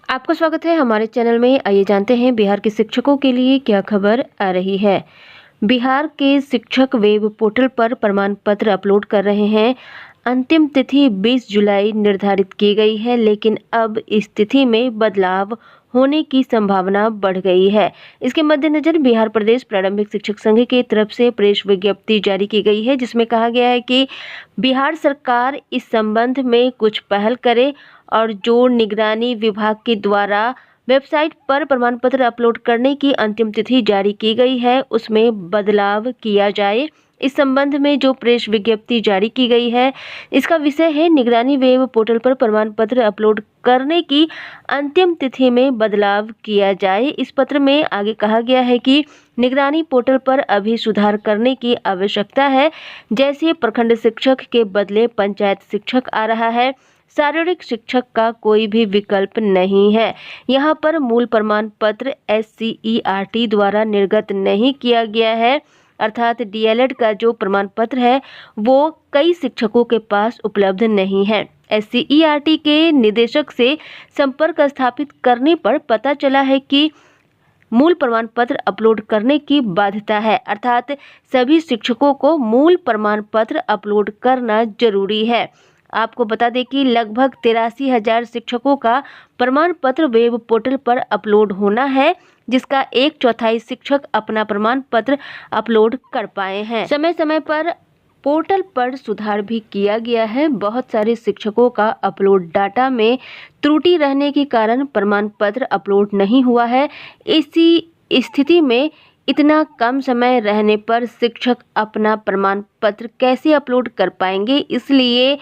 आपका स्वागत है हमारे चैनल में। आइए जानते हैं बिहार के शिक्षकों के लिए क्या खबर आ रही है। बिहार के शिक्षक वेब पोर्टल पर प्रमाण पत्र अपलोड कर रहे हैं। अंतिम तिथि 20 जुलाई निर्धारित की गई है, लेकिन अब इस तिथि में बदलाव होने की संभावना बढ़ गई है। इसके मद्देनजर बिहार प्रदेश प्रारंभिक शिक्षक संघ की तरफ से प्रेस विज्ञप्ति जारी की गई है, जिसमें कहा गया है कि बिहार सरकार इस संबंध में कुछ पहल करे और जो निगरानी विभाग के द्वारा वेबसाइट पर प्रमाण पत्र अपलोड करने की अंतिम तिथि जारी की गई है, उसमें बदलाव किया जाए। इस संबंध में जो प्रेस विज्ञप्ति जारी की गई है, इसका विषय है निगरानी वेब पोर्टल पर प्रमाण पत्र अपलोड करने की अंतिम तिथि में बदलाव किया जाए। इस पत्र में आगे कहा गया है कि निगरानी पोर्टल पर अभी सुधार करने की आवश्यकता है। जैसे प्रखंड शिक्षक के बदले पंचायत शिक्षक आ रहा है, शारीरिक शिक्षक का कोई भी विकल्प नहीं है। यहाँ पर मूल प्रमाण पत्र SCERT द्वारा निर्गत नहीं किया गया है, अर्थात DLED का जो प्रमाण पत्र है वो कई शिक्षकों के पास उपलब्ध नहीं है। SCERT के निदेशक से संपर्क स्थापित करने पर पता चला है कि मूल प्रमाण पत्र अपलोड करने की बाध्यता है, अर्थात सभी शिक्षकों को मूल प्रमाण पत्र अपलोड करना जरूरी है। आपको बता दें कि लगभग 83,000 शिक्षकों का प्रमाण पत्र वेब पोर्टल पर अपलोड होना है, जिसका 1/4 शिक्षक अपना प्रमाण पत्र अपलोड कर पाए हैं। समय समय पर पोर्टल पर सुधार भी किया गया है। बहुत सारे शिक्षकों का अपलोड डाटा में त्रुटि रहने के कारण प्रमाण पत्र अपलोड नहीं हुआ है। इसी स्थिति में इतना कम समय रहने पर शिक्षक अपना प्रमाण पत्र कैसे अपलोड कर पाएंगे, इसलिए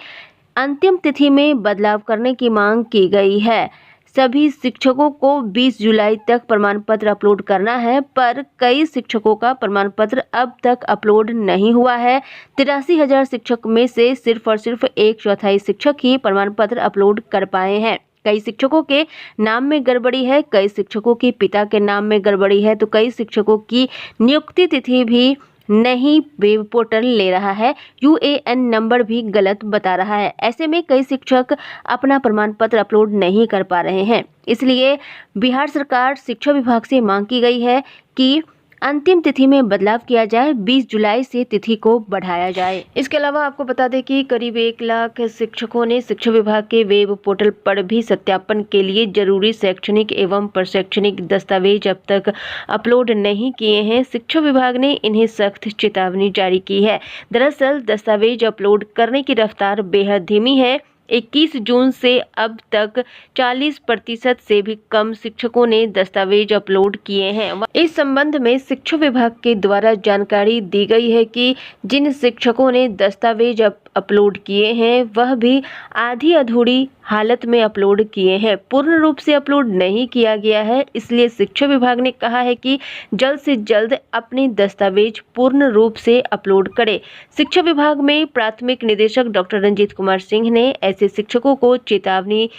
अंतिम तिथि में बदलाव करने की मांग की गई है। सभी शिक्षकों को 20 जुलाई तक प्रमाण पत्र अपलोड करना है, पर कई शिक्षकों का प्रमाण पत्र अब तक अपलोड नहीं हुआ है। 83,000 शिक्षक में से सिर्फ और सिर्फ 1/4 शिक्षक ही प्रमाण पत्र अपलोड कर पाए हैं। कई शिक्षकों के नाम में गड़बड़ी है, कई शिक्षकों के पिता के नाम में गड़बड़ी है, तो कई शिक्षकों की नियुक्ति तिथि भी नहीं वेब पोर्टल ले रहा है, UAN नंबर भी गलत बता रहा है। ऐसे में कई शिक्षक अपना प्रमाण पत्र अपलोड नहीं कर पा रहे हैं। इसलिए बिहार सरकार शिक्षा विभाग से मांग की गई है कि अंतिम तिथि में बदलाव किया जाए, 20 जुलाई से तिथि को बढ़ाया जाए। इसके अलावा आपको बता दें कि करीब 1 लाख शिक्षकों ने शिक्षा विभाग के वेब पोर्टल पर भी सत्यापन के लिए जरूरी शैक्षणिक एवं प्रशैक्षणिक दस्तावेज अब तक अपलोड नहीं किए हैं। शिक्षा विभाग ने इन्हें सख्त चेतावनी जारी की है। दरअसल दस्तावेज अपलोड करने की रफ्तार बेहद धीमी है। 21 जून से अब तक 40% से भी कम शिक्षकों ने दस्तावेज अपलोड किए हैं। इस संबंध में शिक्षा विभाग के द्वारा जानकारी दी गई है कि जिन शिक्षकों ने दस्तावेज अपलोड किए हैं वह भी आधी अधूरी हालत में अपलोड किए हैं, पूर्ण रूप से अपलोड नहीं किया गया है। इसलिए शिक्षा विभाग ने कहा है कि जल्द से जल्द अपने दस्तावेज पूर्ण रूप से अपलोड करें। शिक्षा विभाग में प्राथमिक निदेशक डॉक्टर रंजीत कुमार सिंह ने ऐसे शिक्षकों को चेतावनी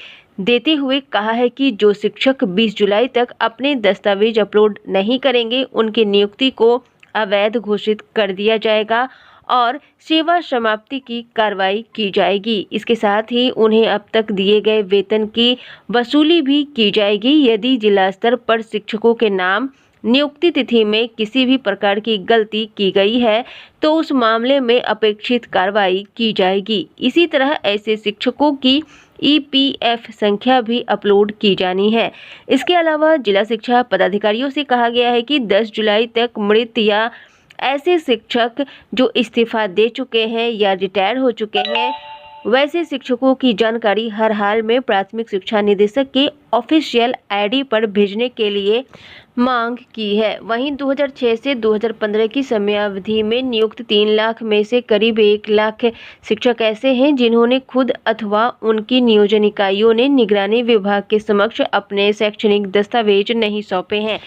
देते हुए कहा है कि जो शिक्षक 20 जुलाई तक अपने दस्तावेज अपलोड नहीं करेंगे, उनकी नियुक्ति को अवैध घोषित कर दिया जाएगा और सेवा समाप्ति की कार्रवाई की जाएगी। इसके साथ ही उन्हें अब तक दिए गए वेतन की वसूली भी की जाएगी। यदि जिला स्तर पर शिक्षकों के नाम नियुक्ति तिथि में किसी भी प्रकार की गलती की गई है तो उस मामले में अपेक्षित कार्रवाई की जाएगी। इसी तरह ऐसे शिक्षकों की EPF संख्या भी अपलोड की जानी है। इसके अलावा जिला शिक्षा पदाधिकारियों से कहा गया है कि 10 जुलाई तक मृत या ऐसे शिक्षक जो इस्तीफा दे चुके हैं या रिटायर हो चुके हैं, वैसे शिक्षकों की जानकारी हर हाल में प्राथमिक शिक्षा निदेशक के ऑफिशियल ID पर भेजने के लिए मांग की है। वहीं 2006 से 2015 की समयावधि में नियुक्त 3 लाख में से करीब 1 लाख शिक्षक ऐसे हैं जिन्होंने खुद अथवा उनकी नियोजन इकाइयों ने निगरानी विभाग के समक्ष अपने शैक्षणिक दस्तावेज नहीं सौंपे हैं।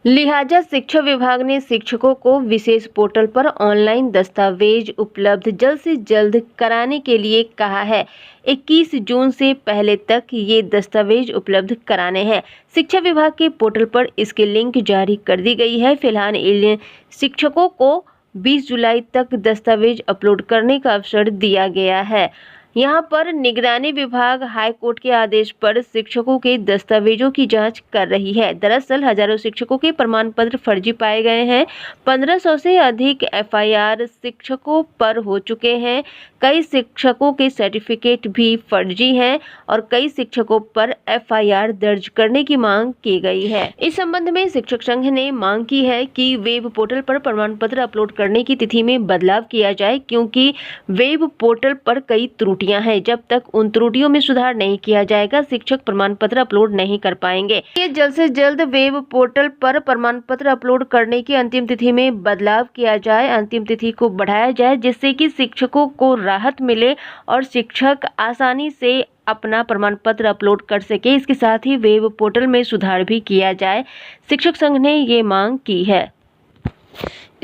लिहाजा शिक्षा विभाग ने शिक्षकों को विशेष पोर्टल पर ऑनलाइन दस्तावेज उपलब्ध जल्द से जल्द कराने के लिए कहा है। 21 जून से पहले तक ये दस्तावेज उपलब्ध कराने हैं। शिक्षा विभाग के पोर्टल पर इसकी लिंक जारी कर दी गई है। फिलहाल इन शिक्षकों को 20 जुलाई तक दस्तावेज अपलोड करने का अवसर दिया गया है। यहाँ पर निगरानी विभाग हाई कोर्ट के आदेश पर शिक्षकों के दस्तावेजों की जांच कर रही है। दरअसल हजारों शिक्षकों के प्रमाण पत्र फर्जी पाए गए हैं। 1500 से अधिक एफआईआर शिक्षकों पर हो चुके हैं। कई शिक्षकों के सर्टिफिकेट भी फर्जी हैं और कई शिक्षकों पर एफआईआर दर्ज करने की मांग की गई है। इस संबंध में शिक्षक संघ ने मांग की है कि वेब पोर्टल पर प्रमाण पत्र अपलोड करने की तिथि में बदलाव किया जाए, क्योंकि वेब पोर्टल पर कई त्रुटियां हैं। जब तक उन त्रुटियों में सुधार नहीं किया जाएगा, शिक्षक प्रमाण पत्र अपलोड नहीं कर पाएंगे। ये जल्द से जल्द वेब पोर्टल पर प्रमाण पत्र अपलोड करने की अंतिम तिथि में बदलाव किया जाए, अंतिम तिथि को बढ़ाया जाए, जिससे कि शिक्षकों को राहत मिले और शिक्षक आसानी से अपना प्रमाण पत्र अपलोड कर सके। इसके साथ ही वेब पोर्टल में सुधार भी किया जाए, शिक्षक संघ ने ये मांग की है।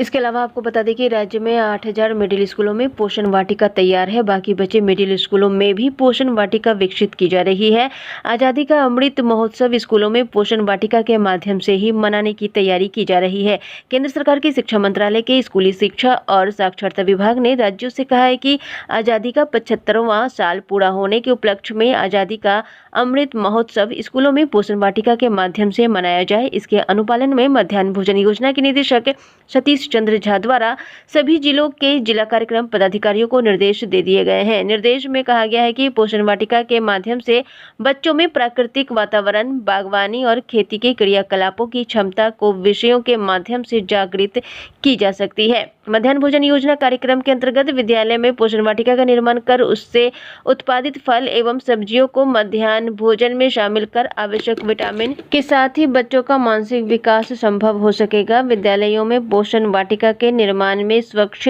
इसके अलावा आपको बता दें कि राज्य में 8000 मिडिल स्कूलों में पोषण वाटिका तैयार है। बाकी बचे मिडिल स्कूलों में भी पोषण वाटिका विकसित की जा रही है। आज़ादी का अमृत महोत्सव स्कूलों में पोषण वाटिका के माध्यम से ही मनाने की तैयारी की जा रही है। केंद्र सरकार के शिक्षा मंत्रालय के स्कूली शिक्षा और साक्षरता विभाग ने राज्यों से कहा है कि आज़ादी का 75वां साल पूरा होने के उपलक्ष्य में आज़ादी का अमृत महोत्सव स्कूलों में पोषण वाटिका के माध्यम से मनाया जाए। इसके अनुपालन में मध्याह्न भोजन योजना के निदेशक सतीश चंद्र झा द्वारा सभी जिलों के जिला कार्यक्रम पदाधिकारियों को निर्देश दे दिए गए हैं। निर्देश में कहा गया है कि पोषण वाटिका के माध्यम से बच्चों में प्राकृतिक वातावरण, बागवानी और खेती के क्रियाकलापों की क्षमता को विषयों के माध्यम से जागृत की जा सकती है। मध्याह्न भोजन योजना कार्यक्रम के अंतर्गत विद्यालय में पोषण वाटिका का निर्माण कर उससे उत्पादित फल एवं सब्जियों को मध्याह्न भोजन में शामिल कर आवश्यक विटामिन के साथ ही बच्चों का मानसिक विकास संभव हो सकेगा। विद्यालयों में पोषण वाटिका के निर्माण में स्वच्छ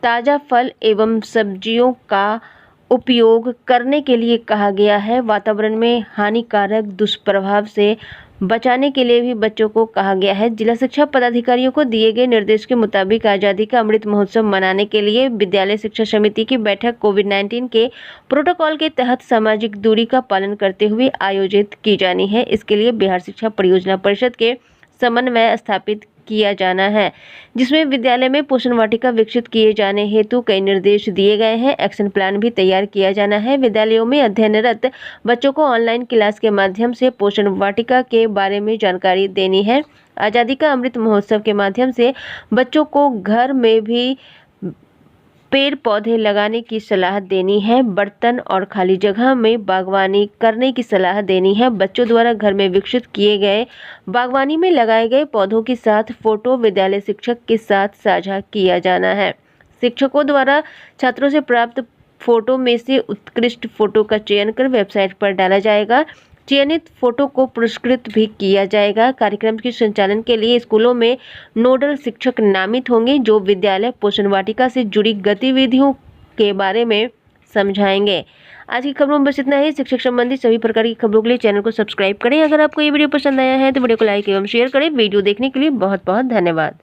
ताजा फल एवं सब्जियों का उपयोग करने के लिए कहा गया है। वातावरण में हानिकारक दुष्प्रभाव से बचाने के लिए भी बच्चों को कहा गया है। जिला शिक्षा पदाधिकारियों को दिए गए निर्देश के मुताबिक आज़ादी का अमृत महोत्सव मनाने के लिए विद्यालय शिक्षा समिति की बैठक कोविड-19 के प्रोटोकॉल के तहत सामाजिक दूरी का पालन करते हुए आयोजित की जानी है। इसके लिए बिहार शिक्षा परियोजना परिषद के समन्वय स्थापित किया जाना है, जिसमें विद्यालय में पोषण वाटिका विकसित किए जाने हेतु कई निर्देश दिए गए हैं। एक्शन प्लान भी तैयार किया जाना है। विद्यालयों में अध्ययनरत बच्चों को ऑनलाइन क्लास के माध्यम से पोषण वाटिका के बारे में जानकारी देनी है। आज़ादी का अमृत महोत्सव के माध्यम से बच्चों को घर में भी पेड़ पौधे लगाने की सलाह देनी है। बर्तन और खाली जगह में बागवानी करने की सलाह देनी है। बच्चों द्वारा घर में विकसित किए गए बागवानी में लगाए गए पौधों के साथ फोटो विद्यालय शिक्षक के साथ साझा किया जाना है। शिक्षकों द्वारा छात्रों से प्राप्त फोटो में से उत्कृष्ट फोटो का चयन कर वेबसाइट पर डाला जाएगा। चयनित फोटो को पुरस्कृत भी किया जाएगा। कार्यक्रम के संचालन के लिए स्कूलों में नोडल शिक्षक नामित होंगे, जो विद्यालय पोषण वाटिका से जुड़ी गतिविधियों के बारे में समझाएंगे। आज की खबरों में बस इतना ही। शिक्षक संबंधी सभी प्रकार की खबरों के लिए चैनल को सब्सक्राइब करें। अगर आपको ये वीडियो पसंद आया है तो वीडियो को लाइक एवं शेयर करें। वीडियो देखने के लिए बहुत बहुत धन्यवाद।